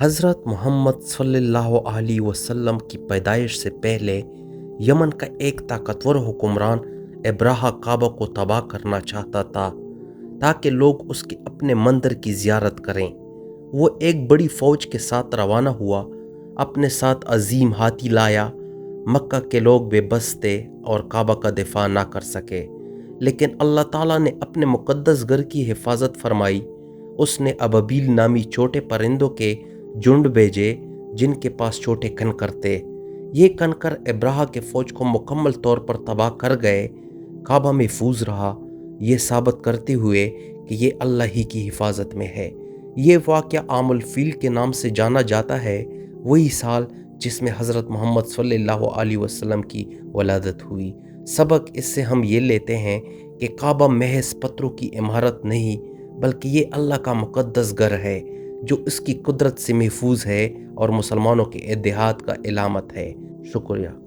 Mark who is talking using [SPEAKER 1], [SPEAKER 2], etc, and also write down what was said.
[SPEAKER 1] حضرت محمد صلی اللہ علیہ وسلم کی پیدائش سے پہلے یمن کا ایک طاقتور حکمران ابرہہ کعبہ کو تباہ کرنا چاہتا تھا تاکہ لوگ اس کے اپنے مندر کی زیارت کریں۔ وہ ایک بڑی فوج کے ساتھ روانہ ہوا، اپنے ساتھ عظیم ہاتھی لایا۔ مکہ کے لوگ بے بس تھے اور کعبہ کا دفاع نہ کر سکے، لیکن اللہ تعالیٰ نے اپنے مقدس گھر کی حفاظت فرمائی۔ اس نے ابابیل نامی چھوٹے پرندوں کے جھنڈ بھیجے جن کے پاس چھوٹے کنکر تھے۔ یہ کنکر ابرہہ کے فوج کو مکمل طور پر تباہ کر گئے۔ کعبہ محفوظ رہا، یہ ثابت کرتے ہوئے کہ یہ اللہ ہی کی حفاظت میں ہے۔ یہ واقعہ عام الفیل کے نام سے جانا جاتا ہے، وہی سال جس میں حضرت محمد صلی اللہ علیہ وسلم کی ولادت ہوئی۔ سبق اس سے ہم یہ لیتے ہیں کہ کعبہ محض پتھروں کی عمارت نہیں بلکہ یہ اللہ کا مقدس گھر ہے جو اس کی قدرت سے محفوظ ہے اور مسلمانوں کے اتحاد کا علامت ہے۔ شکریہ۔